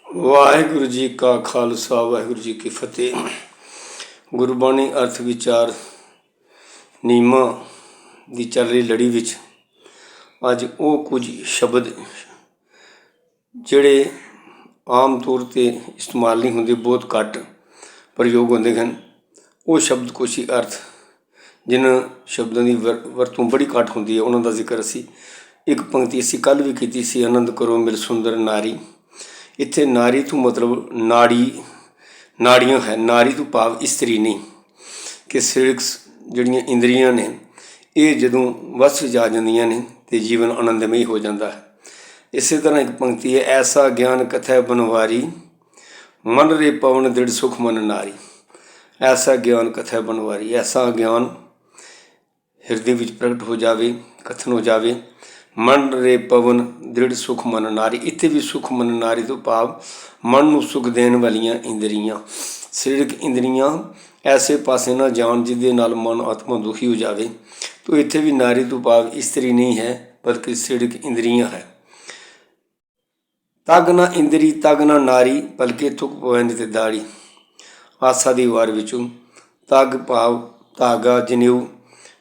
वाहिगुरु जी का खालसा वाहिगुरु जी की फतेह। गुरबाणी अर्थ विचार ਨੀਮਾਂ ਦੀ ਚੱਲ ਰਹੀ ਲੜੀ ਵਿੱਚ ਅੱਜ ਉਹ ਕੁਝ ਸ਼ਬਦ ਜਿਹੜੇ ਆਮ ਤੌਰ 'ਤੇ ਇਸਤੇਮਾਲ ਨਹੀਂ ਹੁੰਦੇ, ਬਹੁਤ ਘੱਟ ਪ੍ਰਯੋਗ ਹੁੰਦੇ ਹਨ, ਉਹ ਸ਼ਬਦ ਕੋਸ਼ੀ ਅਰਥ ਜਿਨ੍ਹਾਂ ਸ਼ਬਦਾਂ ਦੀ ਵਰਤੋਂ ਬੜੀ ਘੱਟ ਹੁੰਦੀ ਹੈ, ਉਹਨਾਂ ਦਾ ਜ਼ਿਕਰ ਅਸੀਂ ਇੱਕ ਪੰਕਤੀ ਅਸੀਂ ਕੱਲ੍ਹ ਵੀ ਕੀਤੀ ਸੀ, ਆਨੰਦ ਕਰੋ ਮਿਲ ਸੁੰਦਰ ਨਾਰੀ। ਇੱਥੇ ਨਾਰੀ ਤੋਂ ਮਤਲਬ ਨਾੜੀਆਂ ਹੈ, ਨਾਰੀ ਤੋਂ ਭਾਵ ਇਸਤਰੀ ਨਹੀਂ, ਕਿ ਸਰੀਰਕ ਜਿਹੜੀਆਂ ਇੰਦਰੀਆਂ ਨੇ ਇਹ ਜਦੋਂ ਵਸ ਵਿੱਚ ਆ ਜਾਂਦੀਆਂ ਨੇ ਅਤੇ ਜੀਵਨ ਆਨੰਦਮਈ ਹੋ ਜਾਂਦਾ ਹੈ। ਇਸੇ ਤਰ੍ਹਾਂ ਇੱਕ ਪੰਕਤੀ ਹੈ, ਐਸਾ ਗਿਆਨ ਕਥੈ ਬਨਵਾਰੀ ਮਨ ਰੇ ਪਵਨ ਦ੍ਰਿੜ ਸੁਖ ਮਨ ਨਾਰੀ। ਐਸਾ ਗਿਆਨ ਕਥੈ ਬਨਵਾਰੀ, ਐਸਾ ਗਿਆਨ ਹਿਰਦੇ ਵਿੱਚ ਪ੍ਰਗਟ ਹੋ ਜਾਵੇ, ਕਥਨ ਹੋ ਜਾਵੇ। ਮਨ ਰੇ ਪਵਨ ਦ੍ਰਿੜ ਸੁਖ ਮਨ ਨਾਰੀ, ਇੱਥੇ ਵੀ ਸੁਖ ਮਨ ਨਾਰੀ ਤੋਂ ਭਾਵ ਮਨ ਨੂੰ ਸੁਖ ਦੇਣ ਵਾਲੀਆਂ ਇੰਦਰੀਆਂ, ਸਰੀਰਕ ਇੰਦਰੀਆਂ ਐਸੇ ਪਾਸੇ ਨਾ ਜਾਣ ਜਿਹਦੇ ਨਾਲ ਮਨ ਆਤਮਾ ਦੁਖੀ ਹੋ ਜਾਵੇ। ਤੋ ਇੱਥੇ ਵੀ ਨਾਰੀ ਤੋਂ ਭਾਵ ਇਸਤਰੀ ਨਹੀਂ ਹੈ, ਬਲਕਿ ਸਰੀਰਕ ਇੰਦਰੀਆਂ ਹੈ। ਤਗ ਨਾ ਇੰਦਰੀ ਤਗ ਨਾ ਨਾਰੀ ਬਲਕਿ ਥੁੱਕ ਪਵੈਂਦ ਤੇ ਦਾੜੀ। ਆਸਾ ਦੀ ਵਾਰ ਵਿੱਚੋਂ ਤਗ ਭਾਵ ਧਾਗਾ, ਜਨੇਊ।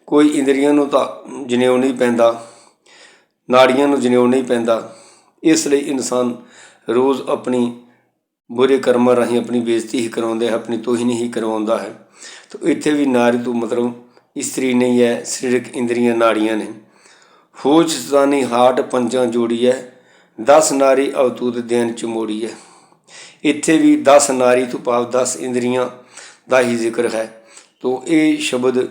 ਕੋਈ ਇੰਦਰੀਆਂ ਨੂੰ ਤਾਂ ਜਨੇਊ ਨਹੀਂ ਪੈਂਦਾ, ਨਾੜੀਆਂ ਨੂੰ ਜਨੇਊ ਨਹੀਂ ਪੈਂਦਾ, ਇਸ ਲਈ ਇਨਸਾਨ ਰੋਜ਼ ਆਪਣੀ ਬੁਰੇ ਕਰਮਾਂ ਰਾਹੀਂ ਆਪਣੀ ਬੇਇੱਜ਼ਤੀ ਹੀ ਕਰਵਾਉਂਦਾ ਹੈ, ਆਪਣੀ ਤੋਹੀਨ ਹੀ ਕਰਵਾਉਂਦਾ ਹੈ। ਤਾਂ ਇੱਥੇ ਵੀ ਨਾਰੀ ਤੋਂ ਮਤਲਬ ਇਸਤਰੀ ਨਹੀਂ ਹੈ, ਸਰੀਰਕ ਇੰਦਰੀਆਂ ਨਾੜੀਆਂ ਨੇ। ਫੌਜ ਸਤਾਨੀ ਹਾਟ ਪੰਜਾਂ ਜੋੜੀ ਹੈ, 10 ਨਾਰੀ ਅਵਤੂਤ ਦੇਨ ਚ ਮੋੜੀ ਹੈ। ਇੱਥੇ ਵੀ 10 ਨਾਰੀ ਤੋਂ ਭਾਵ 10 ਇੰਦਰੀਆਂ ਦਾ ਹੀ ਜ਼ਿਕਰ ਹੈ। ਤੋ ਇਹ ਸ਼ਬਦ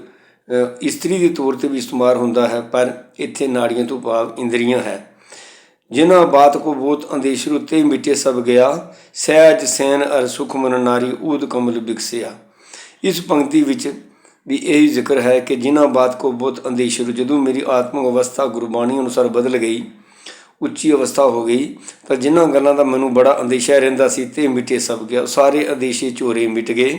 ਇਸਤਰੀ ਦੇ ਤੌਰ 'ਤੇ ਵੀ ਇਸਤੇਮਾਲ ਹੁੰਦਾ ਹੈ, ਪਰ ਇੱਥੇ ਨਾੜੀਆਂ ਤੋਂ ਭਾਵ ਇੰਦਰੀਆਂ ਹੈ। ਜਿਨ੍ਹਾਂ ਬਾਤ ਕੋ ਬਹੁਤ ਅੰਦੇਸ਼ ਰੁੱਤੇ ਮਿਟੇ ਸਭ ਗਿਆ, ਸਹਿਜ ਸੈਨ ਅਰ ਸੁਖ ਮਨ ਨਾਰੀ ਊਦ ਕਮਲ ਬਿਕਸਿਆ। ਇਸ ਪੰਕਤੀ ਵਿੱਚ ਵੀ ਇਹੀ ਜ਼ਿਕਰ ਹੈ ਕਿ ਜਿਨ੍ਹਾਂ ਬਾਤ ਕੋ ਬਹੁਤ ਅੰਦੇਸ਼, ਜਦੋਂ ਮੇਰੀ ਆਤਮਿਕ ਅਵਸਥਾ ਗੁਰਬਾਣੀ ਅਨੁਸਾਰ ਬਦਲ ਗਈ, ਉੱਚੀ ਅਵਸਥਾ ਹੋ ਗਈ, ਤਾਂ ਜਿਨ੍ਹਾਂ ਗੱਲਾਂ ਦਾ ਮੈਨੂੰ ਬੜਾ ਅੰਦੇਸ਼ਾ ਰਹਿੰਦਾ ਸੀ ਤੇ ਮਿਟੇ ਸਭ ਗਿਆ, ਸਾਰੇ ਅੰਦੇਸ਼ੇ ਝੋਰੇ ਮਿਟ ਗਏ।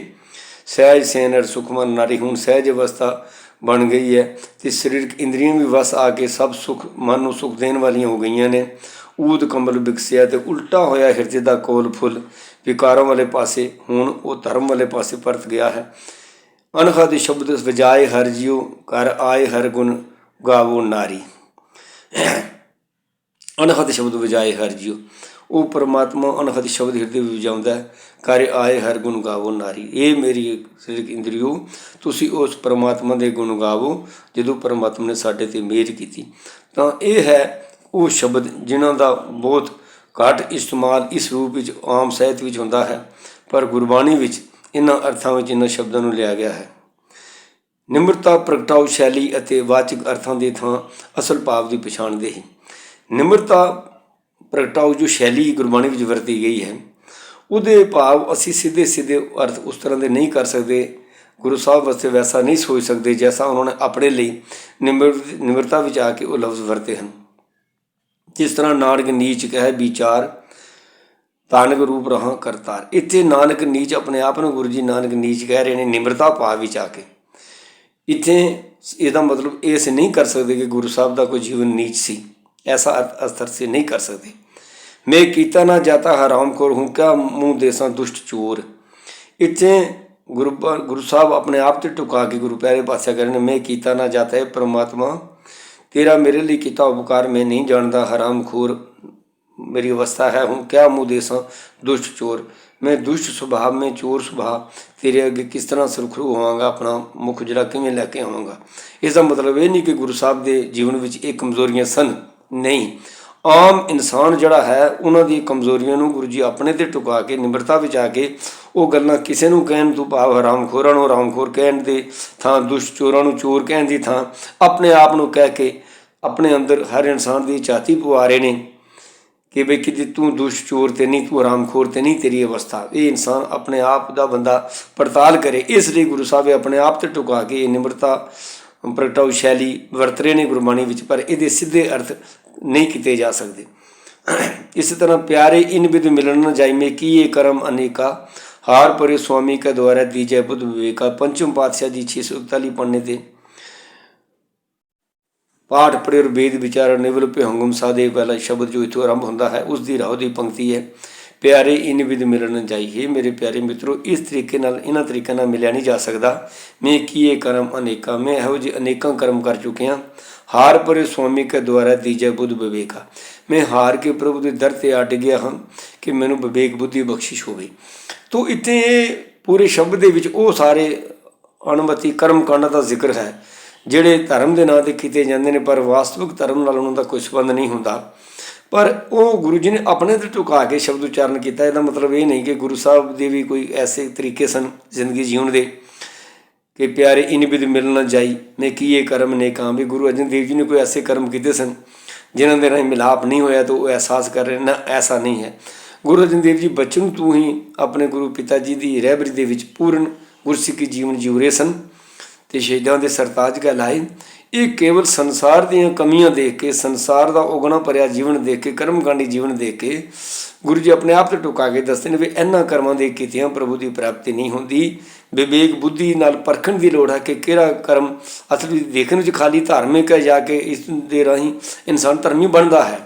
ਸਹਿਜ ਸੈਨ ਅਰ ਸੁਖ ਮਨ ਨਾਰੀ, ਹੁਣ ਸਹਿਜ ਅਵਸਥਾ ਬਣ ਗਈ ਹੈ ਅਤੇ ਸਰੀਰਕ ਇੰਦਰੀਆਂ ਵੀ ਵਸ ਆ ਕੇ ਸਭ ਸੁੱਖ ਮਨ ਨੂੰ ਸੁੱਖ ਦੇਣ ਵਾਲੀਆਂ ਹੋ ਗਈਆਂ ਨੇ। ਊਦ ਕਮਲ ਬਿਕਸਿਆ, ਅਤੇ ਉਲਟਾ ਹੋਇਆ ਹਿਰਦੇ ਦਾ ਕੋਲ ਫੁੱਲ ਵਿਕਾਰਾਂ ਵਾਲੇ ਪਾਸੇ, ਹੁਣ ਉਹ ਧਰਮ ਵਾਲੇ ਪਾਸੇ ਪਰਤ ਗਿਆ ਹੈ। ਅਣਖਦ ਸ਼ਬਦ ਵਜਾਏ ਹਰ ਜੀਓ, ਘਰ ਆਏ ਹਰ ਗੁਣ ਗਾਵੋ ਨਾਰੀ। ਅਣਖਦ ਸ਼ਬਦ ਵਜਾਏ ਹਰ ਜੀਓ, ਉਹ ਪਰਮਾਤਮਾ ਅਣਖਦ ਸ਼ਬਦ ਹਿਰਦੇ ਵਿੱਚ ਵਜਾਉਂਦਾ ਹੈ, ਘਰ ਆਏ ਹਰ ਗੁਣ ਗਾਵੋ ਨਾਰੀ। ਇਹ ਮੇਰੀ ਸਰੀਰਕ ਇੰਦਰੀਓ, ਤੁਸੀਂ ਉਸ ਪਰਮਾਤਮਾ ਦੇ ਗੁਣ ਗਾਵੋ ਜਦੋਂ ਪਰਮਾਤਮਾ ਨੇ ਸਾਡੇ 'ਤੇ ਮਿਹਰ ਕੀਤੀ। ਤਾਂ ਇਹ ਹੈ ਉਹ ਸ਼ਬਦ ਜਿਨ੍ਹਾਂ ਦਾ ਬਹੁਤ ਘੱਟ ਇਸਤੇਮਾਲ ਇਸ ਰੂਪ ਵਿੱਚ ਆਮ ਸਾਹਿਤ ਵਿੱਚ ਹੁੰਦਾ ਹੈ, ਪਰ ਗੁਰਬਾਣੀ ਵਿੱਚ ਇਹਨਾਂ ਅਰਥਾਂ ਵਿੱਚ ਇਹਨਾਂ ਸ਼ਬਦਾਂ ਨੂੰ ਲਿਆ ਗਿਆ ਹੈ। ਨਿਮਰਤਾ ਪ੍ਰਗਟਾਓ ਸ਼ੈਲੀ ਅਤੇ ਵਾਚਕ ਅਰਥਾਂ ਦੇ ਥਾਂ ਅਸਲ ਭਾਵ ਦੀ ਪਛਾਣ ਦੇ ਹੀ। ਨਿਮਰਤਾ ਪ੍ਰਗਟਾਓ ਜੋ ਸ਼ੈਲੀ ਗੁਰਬਾਣੀ ਵਿੱਚ ਵਰਤੀ ਗਈ ਹੈ, ਉਹਦੇ ਭਾਵ ਅਸੀਂ ਸਿੱਧੇ ਅਰਥ ਉਸ ਤਰ੍ਹਾਂ ਦੇ ਨਹੀਂ ਕਰ ਸਕਦੇ, ਗੁਰੂ ਸਾਹਿਬ ਵਾਸਤੇ ਵੈਸਾ ਨਹੀਂ ਸੋਚ ਸਕਦੇ ਜੈਸਾ ਉਹਨਾਂ ਨੇ ਆਪਣੇ ਲਈ ਨਿਮਰਤਾ ਵਿੱਚ ਆ ਕੇ ਉਹ ਲਫ਼ਜ਼ ਵਰਤੇ ਹਨ। ਜਿਸ ਤਰ੍ਹਾਂ ਨਾਨਕ ਨੀਚ ਕਹਿ ਵਿਚਾਰ ਤਾਨਕ ਰੂਪ ਰਹਾ ਕਰਤਾਰ। ਇੱਥੇ ਨਾਨਕ ਨੀਚ ਆਪਣੇ ਆਪ ਨੂੰ ਗੁਰੂ ਜੀ ਨਾਨਕ ਨੀਚ ਕਹਿ ਰਹੇ ਨੇ ਨਿਮਰਤਾ ਭਾਵ ਵਿੱਚ ਆ ਕੇ। ਇੱਥੇ ਇਹਦਾ ਮਤਲਬ ਇਹ ਅਸੀਂ ਨਹੀਂ ਕਰ ਸਕਦੇ ਕਿ ਗੁਰੂ ਸਾਹਿਬ ਦਾ ਕੋਈ ਜੀਵਨ ਨੀਚ ਸੀ, ਐਸਾ ਅਰਥ ਅਸੀਂ ਨਹੀਂ ਕਰ ਸਕਦੇ। ਮੈਂ ਕੀਤਾ ਨਾ ਜਾਤਾ ਹਰਾਮ ਖੋਰ ਹੂੰ, ਕਿਆ ਮੂੰਹ ਦੇਸਾਂ ਦੁਸ਼ਟ ਚੋਰ। ਇੱਥੇ ਗੁਰੂ ਸਾਹਿਬ ਆਪਣੇ ਆਪ 'ਤੇ ਟੁਕਾ ਕੇ ਗੁਰੂ ਪਿਆਰੇ ਪਾਤਸ਼ਾਹ ਕਹਿ ਰਹੇ ਨੇ, ਮੈਂ ਕੀਤਾ ਨਾ ਜਾਤਾ ਹੈ ਪਰਮਾਤਮਾ ਤੇਰਾ ਮੇਰੇ ਲਈ ਕੀਤਾ ਉਪਕਾਰ ਮੈਂ ਨਹੀਂ ਜਾਣਦਾ, ਹਰਾਮ ਖੋਰ ਮੇਰੀ ਅਵਸਥਾ ਹੈ। ਹੁਣ ਕਿਆ ਮੂੰਹ ਦੇਸਾਂ ਦੁਸ਼ਟ ਚੋਰ, ਮੈਂ ਦੁਸ਼ਟ ਸੁਭਾਅ ਮੈਂ ਚੋਰ ਸੁਭਾਅ ਤੇਰੇ ਅੱਗੇ ਕਿਸ ਤਰ੍ਹਾਂ ਸੁਰਖਰੂ ਹੋਵਾਂਗਾ, ਆਪਣਾ ਮੁੱਖ ਜਿਹੜਾ ਕਿਵੇਂ ਲੈ ਕੇ ਆਵਾਂਗਾ। ਇਸ ਦਾ ਮਤਲਬ ਇਹ ਨਹੀਂ ਕਿ ਗੁਰੂ ਸਾਹਿਬ ਦੇ ਜੀਵਨ ਵਿੱਚ ਇਹ ਕਮਜ਼ੋਰੀਆਂ ਸਨ, ਨਹੀਂ। ਆਮ ਇਨਸਾਨ ਜਿਹੜਾ ਹੈ ਉਹਨਾਂ ਦੀ ਕਮਜ਼ੋਰੀਆਂ ਨੂੰ ਗੁਰੂ ਜੀ ਆਪਣੇ 'ਤੇ ਟੁਕਾ ਕੇ ਨਿਮਰਤਾ ਵਿੱਚ ਆ ਕੇ ਉਹ ਗੱਲਾਂ ਕਿਸੇ ਨੂੰ ਕਹਿਣ ਤੋਂ ਭਾਵ ਹਰਾਮਖੋਰਾਂ ਨੂੰ ਹਰਾਮਖੋਰ ਕਹਿਣ ਦੇ ਥਾਂ, ਦੁਸ਼ਟ ਚੋਰਾਂ ਨੂੰ ਚੋਰ ਕਹਿਣ ਦੀ ਥਾਂ ਆਪਣੇ ਆਪ ਨੂੰ ਕਹਿ ਕੇ ਆਪਣੇ ਅੰਦਰ ਹਰ ਇਨਸਾਨ ਦੀ ਝਾਤੀ ਪਵਾ ਰਹੇ ਨੇ ਕਿ ਬਈ ਕਿਤੇ ਤੂੰ ਦੁਸ਼ਟ ਚੋਰ ਤੇ ਨਹੀਂ, ਤੂੰ ਹਰਾਮਖੋਰ ਤੇ ਨਹੀਂ ਤੇਰੀ ਅਵਸਥਾ। ਇਹ ਇਨਸਾਨ ਆਪਣੇ ਆਪ ਦਾ ਬੰਦਾ ਪੜਤਾਲ ਕਰੇ। ਇਸ ਲਈ ਗੁਰੂ ਸਾਹਿਬ ਆਪਣੇ ਆਪ 'ਤੇ ਟੁਕਾ ਕੇ ਇਹ ਨਿਮਰਤਾ ਪ੍ਰਗਟਾਓ ਸ਼ੈਲੀ ਵਰਤ ਰਹੇ ਨੇ ਗੁਰਬਾਣੀ ਵਿੱਚ, ਪਰ ਇਹਦੇ ਸਿੱਧੇ ਅਰਥ ਨਹੀਂ ਕੀਤੇ ਜਾ ਸਕਦੇ। ਇਸੇ ਤਰ੍ਹਾਂ ਪਿਆਰੇ ਇਨ ਬਿਦ ਮਿਲਣ ਨਾ ਜਾਈਮੇ ਕੀਏ ਕਰਮ ਅਨੇਕਾ, ਹਾਰ ਪਰੇ ਸੁਆਮੀ ਕਾ ਦੁਆਰਾ ਦੀਜੈ ਬੁੱਧ ਵਿਵੇਕਾ। ਪੰਚਮ ਪਾਤਸ਼ਾਹ ਜੀ 641 ਪੰਨੇ 'ਤੇ ਪਾਠ ਪੜ੍ਹੇ ਔਰ ਵੇਦ ਵਿਚਾਰ ਨਿਵਲ ਭਿਹੰਗਮ ਸਾਧੇ ਵਾਲਾ ਸ਼ਬਦ ਜੋ ਇੱਥੋਂ ਆਰੰਭ ਹੁੰਦਾ ਹੈ, ਉਸ ਦੀ ਰਾਹ ਦੀ ਪੰਕਤੀ ਹੈ, प्यारे इन विध मिलन जाई। हे मेरे प्यारे मित्रों, इस तरीके नाल इन्हां तरीकों नाल मिलिया नहीं जा सकता। मैं किए कर्म अनेका, मैं इहो ਜਿਹੇ अनेकां कर्म कर चुके हाँ। हार परे स्वामी के द्वारा दीजै बुद्ध विवेका, मैं हार के प्रभु के दर ते अट गया हाँ कि मैनू विवेक बुद्धि बख्शिश होवे। तो इत्थे पूरे शब्द दे विच ਉਹ सारे अणमति कर्म कांडां दा जिक्र है ਜਿਹੜੇ ਧਰਮ ਦੇ ਨਾਂ 'ਤੇ ਕੀਤੇ ਜਾਂਦੇ ਨੇ, ਪਰ ਵਾਸਤਵਿਕ ਧਰਮ ਨਾਲ ਉਹਨਾਂ ਦਾ ਕੋਈ ਸੰਬੰਧ ਨਹੀਂ ਹੁੰਦਾ। ਪਰ ਉਹ ਗੁਰੂ ਜੀ ਨੇ ਆਪਣੇ 'ਤੇ ਝੁਕਾ ਕੇ ਸ਼ਬਦ ਉਚਾਰਨ ਕੀਤਾ। ਇਹਦਾ ਮਤਲਬ ਇਹ ਨਹੀਂ ਕਿ ਗੁਰੂ ਸਾਹਿਬ ਦੇ ਵੀ ਕੋਈ ਐਸੇ ਤਰੀਕੇ ਸਨ ਜ਼ਿੰਦਗੀ ਜੀਉਣ ਦੇ ਕਿ ਪਿਆਰੇ ਇਨ ਬਿਦ ਮਿਲ ਨਾ ਜਾਈ, ਮੈਂ ਕੀਏ ਕਰਮ ਨੇਕਾਂ। ਵੀ ਗੁਰੂ ਅਰਜਨ ਦੇਵ ਜੀ ਨੇ ਕੋਈ ਐਸੇ ਕਰਮ ਕੀਤੇ ਸਨ ਜਿਨ੍ਹਾਂ ਦੇ ਨਾਲ ਮਿਲਾਪ ਨਹੀਂ ਹੋਇਆ ਤਾਂ ਉਹ ਅਹਿਸਾਸ ਕਰ ਰਹੇ ਨਾ, ਐਸਾ ਨਹੀਂ ਹੈ। ਗੁਰੂ ਅਰਜਨ ਦੇਵ ਜੀ ਬਚਨ ਤੋਂ ਹੀ ਆਪਣੇ ਗੁਰੂ ਪਿਤਾ ਜੀ ਦੀ ਰਹਿਬਰੀ ਦੇ ਵਿੱਚ ਪੂਰਨ ਗੁਰਸਿੱਖੀ ਜੀਵਨ ਜਿਉ ਰਹੇ ਸਨ ਤੇ ਸ਼ਹੀਦਾਂ ਦੇ ਸਰਤਾਜ ਕਹਿਲਾਏ। ਇਹ ਕੇਵਲ ਸੰਸਾਰ ਦੀਆਂ ਕਮੀਆਂ ਦੇਖ ਕੇ, ਸੰਸਾਰ ਦਾ ਉਗਣਾ ਭਰਿਆ ਜੀਵਨ ਦੇਖ ਕੇ, ਕਰਮਕਾਂਡੀ ਜੀਵਨ ਦੇਖ ਕੇ ਗੁਰੂ ਜੀ ਆਪਣੇ ਆਪ 'ਤੇ ਟੁਕਾ ਕੇ ਦੱਸਦੇ ਨੇ ਵੀ ਇਹਨਾਂ ਕਰਮਾਂ ਦੇ ਕੀਤਿਆਂ ਪ੍ਰਭੂ ਦੀ ਪ੍ਰਾਪਤੀ ਨਹੀਂ ਹੁੰਦੀ। ਵਿਵੇਕ ਬੁੱਧੀ ਨਾਲ ਪਰਖਣ ਦੀ ਲੋੜ ਹੈ ਕਿ ਕਿਹੜਾ ਕਰਮ ਅਸਲ ਵਿੱਚ ਦੇਖਣ ਵਿੱਚ ਖਾਲੀ ਧਾਰਮਿਕ ਹੈ ਜਾਂ ਕਿ ਇਸ ਦੇ ਰਾਹੀਂ ਇਨਸਾਨ ਧਰਮੀ ਬਣਦਾ ਹੈ।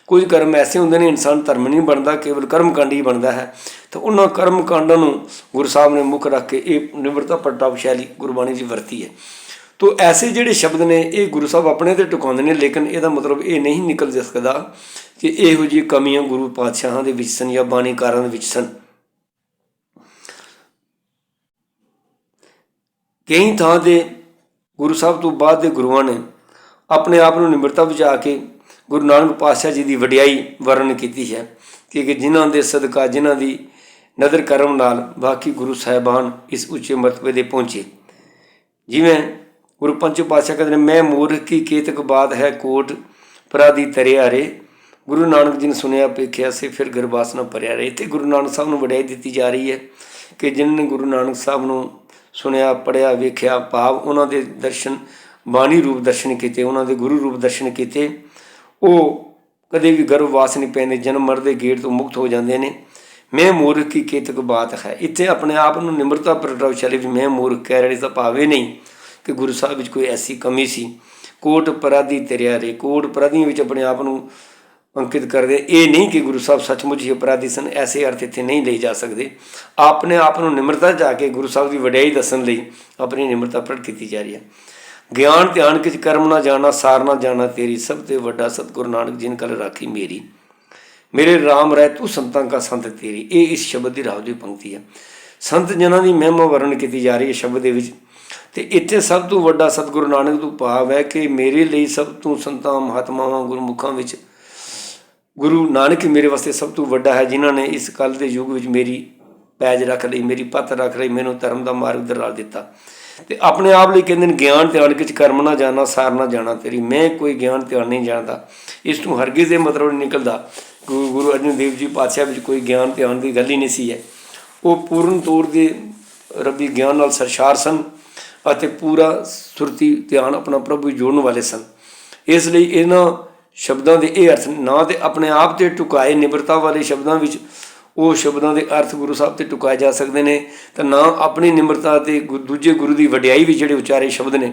ਕੁਝ ਕਰਮ ਐਸੇ ਹੁੰਦੇ ਨੇ ਇਨਸਾਨ ਧਰਮ ਨਹੀਂ ਬਣਦਾ, ਕੇਵਲ ਕਰਮਕਾਂਡੀ ਬਣਦਾ ਹੈ। ਤਾਂ ਉਹਨਾਂ ਕਰਮ ਕਾਂਡਾਂ ਨੂੰ ਗੁਰੂ ਸਾਹਿਬ ਨੇ ਮੁੱਖ ਰੱਖ ਕੇ ਇਹ ਨਿਮਰਤਾ ਪ੍ਰਗਟਾਵ ਸ਼ੈਲੀ ਗੁਰਬਾਣੀ 'ਚ ਵਰਤੀ ਹੈ। ਤੋ ਐਸੇ ਜਿਹੜੇ ਸ਼ਬਦ ਨੇ ਇਹ ਗੁਰੂ ਸਾਹਿਬ ਆਪਣੇ 'ਤੇ ਟਿਕਾਉਂਦੇ ਨੇ, ਲੇਕਿਨ ਇਹਦਾ ਮਤਲਬ ਇਹ ਨਹੀਂ ਨਿਕਲ ਸਕਦਾ ਕਿ ਇਹੋ ਜਿਹੀ ਕਮੀਆਂ ਗੁਰੂ ਪਾਤਸ਼ਾਹਾਂ ਦੇ ਵਿੱਚ ਸਨ ਜਾਂ ਬਾਣੀਕਾਰਾਂ ਦੇ ਵਿੱਚ ਸਨ। ਕਈ ਥਾਂ 'ਤੇ ਗੁਰੂ ਸਾਹਿਬ ਤੋਂ ਬਾਅਦ ਦੇ ਗੁਰੂਆਂ ਨੇ ਆਪਣੇ ਆਪ ਨੂੰ ਨਿਮਰਤਾ ਵਿੱਚ ਆ ਕੇ ਗੁਰੂ ਨਾਨਕ ਪਾਤਸ਼ਾਹ ਜੀ ਦੀ ਵਡਿਆਈ ਵਰਣਨ ਕੀਤੀ ਹੈ ਕਿ ਜਿਨ੍ਹਾਂ ਦੇ ਸਦਕਾ, ਜਿਨ੍ਹਾਂ ਦੀ ਨਦਰ ਕਰਮ ਨਾਲ ਬਾਕੀ ਗੁਰੂ ਸਾਹਿਬਾਨ ਇਸ ਉੱਚੇ ਮਰਤਬੇ ਦੇ ਪਹੁੰਚੇ। ਜਿਵੇਂ ਗੁਰੂ ਪੰਚਮ ਪਾਤਸ਼ਾਹ ਕਹਿੰਦੇ ਨੇ, ਮੈਂ ਮੂਰਖ ਕੀ ਕੇਤਕ ਬਾਤ ਹੈ ਕੋਟ ਪਰਾਦੀ ਤਰਿਆ ਰੇ, ਗੁਰੂ ਨਾਨਕ ਜੀ ਨੇ ਸੁਣਿਆ ਵੇਖਿਆ ਸੇ ਫਿਰ ਗਰਬਾਸ ਨਾ ਭਰਿਆ ਰਹੇ। ਇੱਥੇ ਗੁਰੂ ਨਾਨਕ ਸਾਹਿਬ ਨੂੰ ਵਡਿਆਈ ਦਿੱਤੀ ਜਾ ਰਹੀ ਹੈ ਕਿ ਜਿਨ੍ਹਾਂ ਨੇ ਗੁਰੂ ਨਾਨਕ ਸਾਹਿਬ ਨੂੰ ਸੁਣਿਆ, ਪੜ੍ਹਿਆ, ਵੇਖਿਆ, ਭਾਵ ਉਹਨਾਂ ਦੇ ਦਰਸ਼ਨ, ਬਾਣੀ ਰੂਪ ਦਰਸ਼ਨ ਕੀਤੇ, ਉਹਨਾਂ ਦੇ ਗੁਰੂ ਰੂਪ ਦਰਸ਼ਨ ਕੀਤੇ, ਉਹ ਕਦੇ ਵੀ ਗਰਭਵਾਸ ਨਹੀਂ ਪੈਂਦੇ, ਜਨਮ ਮਰਨ ਦੇ ਗੇੜ ਤੋਂ ਮੁਕਤ ਹੋ ਜਾਂਦੇ ਨੇ। ਮੈਂ ਮੂਰਖ ਕੀ ਕੇਤਕ ਬਾਤ ਹੈ, ਇੱਥੇ ਆਪਣੇ ਆਪ ਨੂੰ ਨਿਮਰਤਾ ਪ੍ਰਗਟਾਵਸ਼ਾਲੀ ਵੀ ਮੈਂ ਮੂਰਖ ਕਹਿ ਰਹੇ ਤਾਂ ਭਾਵੇਂ ਨਹੀਂ ਕਿ ਗੁਰੂ ਸਾਹਿਬ ਵਿੱਚ ਕੋਈ ਐਸੀ ਕਮੀ ਸੀ। ਕੋਟ ਅਪਰਾਧੀ ਤਰਿਆ ਰੇ, ਕੋਟ ਅਪਰਾਧੀਆਂ ਵਿੱਚ ਆਪਣੇ ਆਪ ਨੂੰ ਅੰਕਿਤ ਕਰਦੇ। ਇਹ ਨਹੀਂ ਕਿ ਗੁਰੂ ਸਾਹਿਬ ਸੱਚਮੁੱਚ ਹੀ ਅਪਰਾਧੀ ਸਨ, ਐਸੇ ਅਰਥ ਇੱਥੇ ਨਹੀਂ ਲਈ ਜਾ ਸਕਦੇ। ਆਪਣੇ ਆਪ ਨੂੰ ਨਿਮਰਤਾ 'ਚ ਆ ਕੇ ਗੁਰੂ ਸਾਹਿਬ ਦੀ ਵਡਿਆਈ ਦੱਸਣ ਲਈ ਆਪਣੀ ਨਿਮਰਤਾ ਪ੍ਰਗਟ ਕੀਤੀ ਜਾ ਰਹੀ ਹੈ। ਗਿਆਨ ਧਿਆਨ ਕਿਛ ਕਰਮ ਨਾ ਜਾਣਾ, ਸਾਰ ਨਾ ਜਾਣਾ ਤੇਰੀ, ਸਭ ਤੇ ਵੱਡਾ ਸਤਿਗੁਰੂ ਨਾਨਕ ਜਿਨ ਕਲ ਰਾਖੀ ਮੇਰੀ, ਮੇਰੇ ਰਾਮ ਰਹਿ ਤੂੰ ਸੰਤਾਂ ਕਾ ਸੰਤ ਤੇਰੀ। ਇਹ ਇਸ ਸ਼ਬਦ ਦੀ ਰਾਵ ਦੀ ਪੰਕਤੀ ਹੈ। ਸੰਤ ਜਨਾਂ ਦੀ ਮਹਿਮਾ ਵਰਣਨ ਕੀਤੀ ਜਾ ਰਹੀ ਹੈ ਸ਼ਬਦ ਦੇ ਵਿੱਚ। ਅਤੇ ਇੱਥੇ ਸਭ ਤੋਂ ਵੱਡਾ ਸਤਿਗੁਰੂ ਨਾਨਕ ਤੋਂ ਭਾਵ ਹੈ ਕਿ ਮੇਰੇ ਲਈ ਸਭ ਤੋਂ ਸੰਤਾਂ, ਮਹਾਤਮਾਵਾਂ, ਗੁਰਮੁਖਾਂ ਵਿੱਚ ਗੁਰੂ ਨਾਨਕ ਹੀ ਮੇਰੇ ਵਾਸਤੇ ਸਭ ਤੋਂ ਵੱਡਾ ਹੈ, ਜਿਨ੍ਹਾਂ ਨੇ ਇਸ ਕੱਲ ਦੇ ਯੁੱਗ ਵਿੱਚ ਮੇਰੀ ਪੈਜ ਰੱਖ ਲਈ, ਮੇਰੀ ਪੱਤ ਰੱਖ ਲਈ, ਮੈਨੂੰ ਧਰਮ ਦਾ ਮਾਰਗ ਦਿਖਾ ਦਿੱਤਾ। ਅਤੇ ਆਪਣੇ ਆਪ ਲਈ ਕਹਿੰਦੇ ਨੇ ਗਿਆਨ ਧਿਆਨ ਕਿਛ ਕਰਮ ਨਾ ਜਾਣਾ, ਸਾਰ ਨਾ ਜਾਣਾ ਤੇਰੀ। ਮੈਂ ਕੋਈ ਗਿਆਨ ਧਿਆਨ ਨਹੀਂ ਜਾਣਦਾ। ਇਸ ਤੋਂ ਹਰਗਿਜ਼ ਇਹ ਮਤਲਬ ਨਹੀਂ ਨਿਕਲਦਾ ਗੁਰੂ ਅਰਜਨ ਦੇਵ ਜੀ ਪਾਤਸ਼ਾਹ ਵਿੱਚ ਕੋਈ ਗਿਆਨ ਧਿਆਨ ਦੀ ਗੱਲ ਹੀ ਨਹੀਂ ਸੀ ਹੈ। ਉਹ ਪੂਰਨ ਤੌਰ ਦੇ ਰੱਬੀ ਗਿਆਨ ਨਾਲ ਸਰਸ਼ਾਰ ਸਨ ਅਤੇ ਪੂਰਾ ਸੁਰਤੀ ਧਿਆਨ ਆਪਣਾ ਪ੍ਰਭੂ ਜੋੜਨ ਵਾਲੇ ਸਨ। ਇਸ ਲਈ ਇਹਨਾਂ ਸ਼ਬਦਾਂ ਦੇ ਇਹ ਅਰਥ ਨਾ ਤੇ ਆਪਣੇ ਆਪ 'ਤੇ ਟੁਕਾਏ ਨਿਮਰਤਾ ਵਾਲੇ ਸ਼ਬਦਾਂ ਵਿੱਚ ਉਹ ਸ਼ਬਦਾਂ ਦੇ ਅਰਥ ਗੁਰੂ ਸਾਹਿਬ 'ਤੇ ਟੁਕਾਏ ਜਾ ਸਕਦੇ ਨੇ, ਤਾਂ ਨਾ ਆਪਣੀ ਨਿਮਰਤਾ ਅਤੇ ਦੂਜੇ ਗੁਰੂ ਦੀ ਵਡਿਆਈ ਵਿੱਚ ਜਿਹੜੇ ਉਚਾਰੇ ਸ਼ਬਦ ਨੇ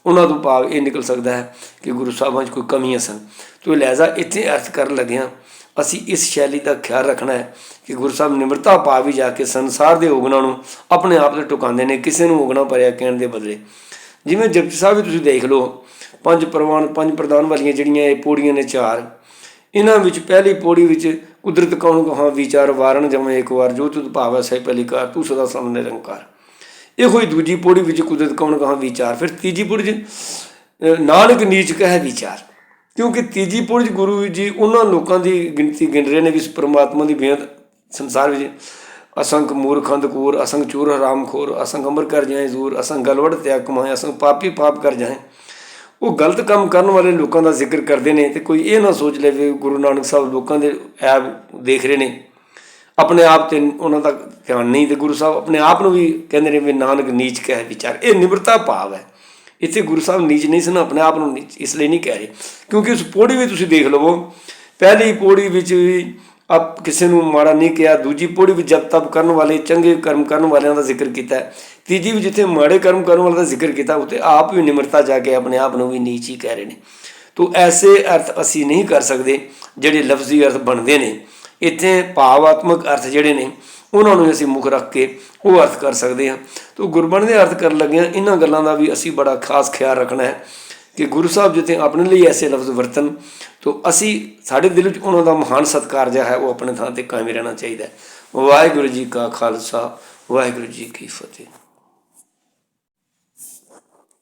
ਉਹਨਾਂ ਤੋਂ ਭਾਵ ਇਹ ਨਿਕਲ ਸਕਦਾ ਹੈ ਕਿ ਗੁਰੂ ਸਾਹਿਬਾਂ 'ਚ ਕੋਈ ਕਮੀਆਂ ਸਨ। ਤੋ ਲਿਹਾਜ਼ਾ ਇੱਥੇ ਅਰਥ ਕਰਨ ਲੱਗਿਆਂ ਅਸੀਂ ਇਸ ਸ਼ੈਲੀ ਦਾ ਖਿਆਲ ਰੱਖਣਾ ਹੈ ਕਿ ਗੁਰੂ ਸਾਹਿਬ ਨਿਮਰਤਾ ਪਾ ਵੀ ਜਾ ਕੇ ਸੰਸਾਰ ਦੇ ਉਗਣਾ ਨੂੰ ਆਪਣੇ ਆਪ 'ਤੇ ਟੁਕਾਉਂਦੇ ਨੇ, ਕਿਸੇ ਨੂੰ ਉਗਣਾ ਭਰਿਆ ਕਹਿਣ ਦੇ ਬਦਲੇ। ਜਿਵੇਂ ਜਪਜੀ ਸਾਹਿਬ ਵੀ ਤੁਸੀਂ ਦੇਖ ਲਓ, ਪੰਜ ਪ੍ਰਧਾਨ ਵਾਲੀਆਂ ਜਿਹੜੀਆਂ ਇਹ ਪੌੜੀਆਂ ਨੇ ਚਾਰ, ਇਹਨਾਂ ਵਿੱਚ ਪਹਿਲੀ ਪੌੜੀ ਵਿੱਚ ਕੁਦਰਤ ਕੌਣ ਕਹਾਂ ਵਿਚਾਰ ਵਾਰਨ ਜਵੇਂ ਇੱਕ ਵਾਰ ਜੋ ਤੁਧ ਭਾਵੈ ਸਹਿ ਪਹਿਲੀ ਕਾਰ ਤੂੰ ਸਦਾ ਸਮ ਨਿਰੰਕਾਰ। ਇਹੋ ਹੀ ਦੂਜੀ ਪੌੜੀ ਵਿੱਚ ਕੁਦਰਤ ਕੌਣ ਕਹਾਂ ਵਿਚਾਰ। ਫਿਰ ਤੀਜੀ ਪੌੜੀ 'ਚ ਨਾਨਕ ਨੀਚ ਕਹਿ ਵਿਚਾਰ, ਕਿਉਂਕਿ ਤੀਜੀ ਪੌੜੀ 'ਚ ਗੁਰੂ ਜੀ ਉਹਨਾਂ ਲੋਕਾਂ ਦੀ ਗਿਣਤੀ ਗਿਣ ਰਹੇ ਨੇ ਵੀ ਇਸ ਪਰਮਾਤਮਾ ਦੀ ਬੇਅੰਤ ਸੰਸਾਰ ਵਿੱਚ ਅਸੰਖ ਮੂਰਖ ਅੰਧਕੂਰ, ਅਸੰਖ ਚੂਰ ਹਰਾਮਖੋਰ, ਅਸੰਖ ਅਮਰ ਕਰ ਜਾਏ ਜ਼ੂਰ, ਅਸੰਖ ਗਲਵੜ ਤਿਆਗ ਕਮਾਏ, ਅਸੰਖ ਪਾਪੀ ਪਾਪ ਕਰ ਜਾਏ। ਉਹ ਗਲਤ ਕੰਮ ਕਰਨ ਵਾਲੇ ਲੋਕਾਂ ਦਾ ਜ਼ਿਕਰ ਕਰਦੇ ਨੇ ਅਤੇ ਕੋਈ ਇਹ ਨਾ ਸੋਚ ਲਵੇ ਗੁਰੂ ਨਾਨਕ ਸਾਹਿਬ ਲੋਕਾਂ ਦੇ ਐਬ ਦੇਖ ਰਹੇ ਨੇ, ਆਪਣੇ ਆਪ 'ਤੇ ਉਹਨਾਂ ਦਾ ਧਿਆਨ ਨਹੀਂ। ਅਤੇ ਗੁਰੂ ਸਾਹਿਬ ਆਪਣੇ ਆਪ ਨੂੰ ਵੀ ਕਹਿੰਦੇ ਨੇ ਵੀ ਨਾਨਕ ਨੀਚ ਕਹਿ ਵਿਚਾਰ। ਇਹ ਨਿਮਰਤਾ ਭਾਵ ਹੈ। ਇੱਥੇ ਗੁਰੂ ਸਾਹਿਬ ਨੀਚ ਨਹੀਂ ਸਨ, ਆਪਣੇ ਆਪ ਨੂੰ ਨੀਚ ਇਸ ਲਈ ਨਹੀਂ ਕਹਿ ਰਹੇ ਕਿਉਂਕਿ ਉਸ ਪੌੜੀ ਵੀ ਤੁਸੀਂ ਦੇਖ ਲਵੋ, ਪਹਿਲੀ ਪੌੜੀ ਵਿੱਚ ਵੀ ਆਪ ਕਿਸੇ ਨੂੰ ਮਾੜਾ ਨਹੀਂ ਕਿਹਾ, ਦੂਜੀ ਪੌੜੀ ਵਿੱਚ ਜਪ ਤਪ ਕਰਨ ਵਾਲੇ, ਚੰਗੇ ਕਰਮ ਕਰਨ ਵਾਲਿਆਂ ਦਾ ਜ਼ਿਕਰ ਕੀਤਾ, ਤੀਜੀ ਵਿੱਚ ਜਿੱਥੇ ਮਾੜੇ ਕਰਮ ਕਰਨ ਵਾਲਿਆਂ ਦਾ ਜ਼ਿਕਰ ਕੀਤਾ ਉੱਥੇ ਆਪ ਵੀ ਨਿਮਰਤਾ ਜਾ ਕੇ ਆਪਣੇ ਆਪ ਨੂੰ ਵੀ ਨੀਚ ਹੀ ਕਹਿ ਰਹੇ ਨੇ। ਤੋ ਐਸੇ ਅਰਥ ਅਸੀਂ ਨਹੀਂ ਕਰ ਸਕਦੇ ਜਿਹੜੇ ਲਫ਼ਜ਼ੀ ਅਰਥ ਬਣਦੇ ਨੇ। ਇੱਥੇ ਭਾਵਾਤਮਕ ਅਰਥ ਜਿਹੜੇ ਨੇ ਉਹਨਾਂ ਨੂੰ ਅਸੀਂ ਮੁੱਖ ਰੱਖ ਕੇ ਉਹ ਅਰਥ ਕਰ ਸਕਦੇ ਹਾਂ। ਤਾਂ ਗੁਰਬਾਣੀ ਦੇ ਅਰਥ ਕਰਨ ਲੱਗਿਆਂ ਇਹਨਾਂ ਗੱਲਾਂ ਦਾ ਵੀ ਅਸੀਂ ਬੜਾ ਖਾਸ ਖਿਆਲ ਰੱਖਣਾ ਹੈ ਕਿ ਗੁਰੂ ਸਾਹਿਬ ਜਿੱਥੇ ਆਪਣੇ ਲਈ ਐਸੇ ਲਫ਼ਜ਼ ਵਰਤਨ ਤਾਂ ਅਸੀਂ ਸਾਡੇ ਦਿਲ ਵਿੱਚ ਉਹਨਾਂ ਦਾ ਮਹਾਨ ਸਤਿਕਾਰ ਜਿਹਾ ਹੈ ਉਹ ਆਪਣੇ ਥਾਂ 'ਤੇ ਕਾਇਮ ਰਹਿਣਾ ਚਾਹੀਦਾ ਹੈ। ਵਾਹਿਗੁਰੂ ਜੀ ਕਾ ਖਾਲਸਾ, ਵਾਹਿਗੁਰੂ ਜੀ ਕੀ ਫਤਿਹ।